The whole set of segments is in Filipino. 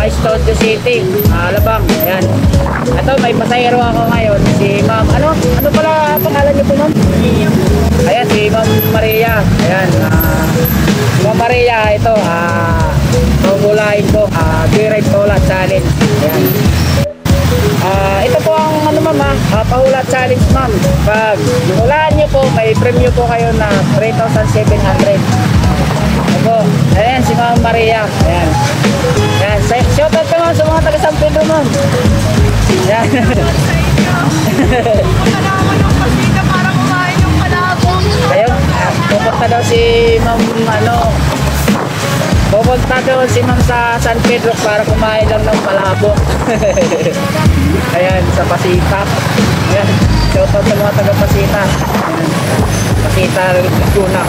Studio City, Alabang. Ayan. Ito, may pasahero ako ngayon. Si Ma'am, ano pala pangalan niyo po, Ma'am? Ayan, si Ma'am Maria. Ayan, Ma'am Maria, ito, pumulain ko, Joyride Pahula Challenge. Ayan. Ito po ang Ma'am, Pahula Challenge, Ma'am. Pag hulaan niyo po, may premium po kayo na 3,700. Opo. Ayan, si Ma'am Maria. Ayan. Ayan. Shoutout ka, Ma'am, sa mga taga San Pedro, Ma'am. Ayan. Para kumain yung palabong. Ayun, pupunta daw si Ma'am, pupunta daw si Ma'am sa San Pedro para kumain lang ng palabong. Ayan, sa Pasita. Ayan, shoutout sa mga taga Pasita. Ayan. Pasita, Laguna.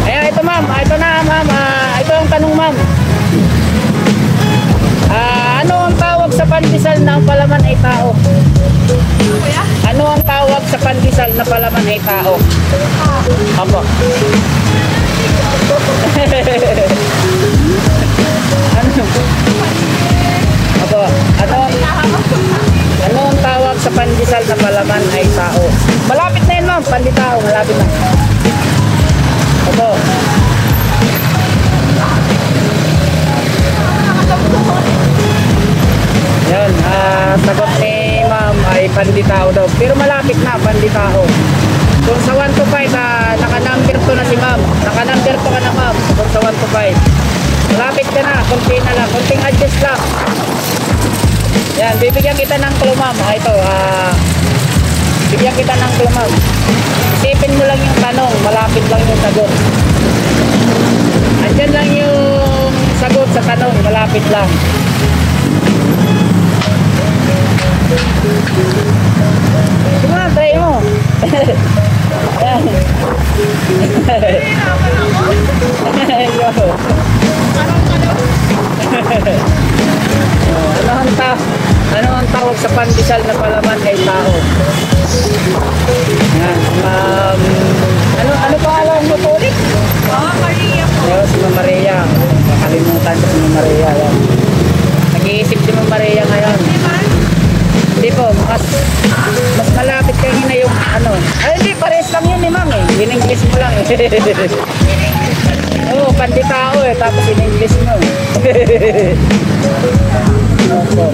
Ayan, ito Ma'am, ito na Ma'am, ito ang tanong Ma'am. Ano ang tawag sa pandesal na ang palaman ay tao? Ano ang tawag sa pandesal na palaman ay tao? Opo. Opo. Ano ang tawag sa pandesal na palaman ay tao? Malapit na yun Ma'am, panditao, malapit na. Opo. Yan, sagot ni Ma'am ay panditao daw. Pero malapit na, panditao. Kung sa 1 to 5, naka-number 2 na si Ma'am. Naka-number 2 ka na Ma'am. Kung sa 1 to 5. Malapit ka na, konti na lang. Konting adjust lang. Yan, bibigyan kita ng clue Ma'am. Ito, bibigyan kita ng clue Ma'am. Isipin mo lang yung tanong, malapit lang yung sagot. Andyan lang yung sagot sa tanong, malapit lang. Sige nga, try mo. Ayan. Ano ang tawag sa pandesal na palaman ay tao? Ayan, ano pa alam mo po ulit? Maria po. Ayan, si Ma'am Maria. Makalimutan ko si Ma'am Maria. Ayan. Nag-iisip si Ma'am Maria ngayon. Hindi po, mas malapit kayo na yung hindi, pares lang yun Ma'am in-English mo lang Oo, panditao tapos in-English mo Opo.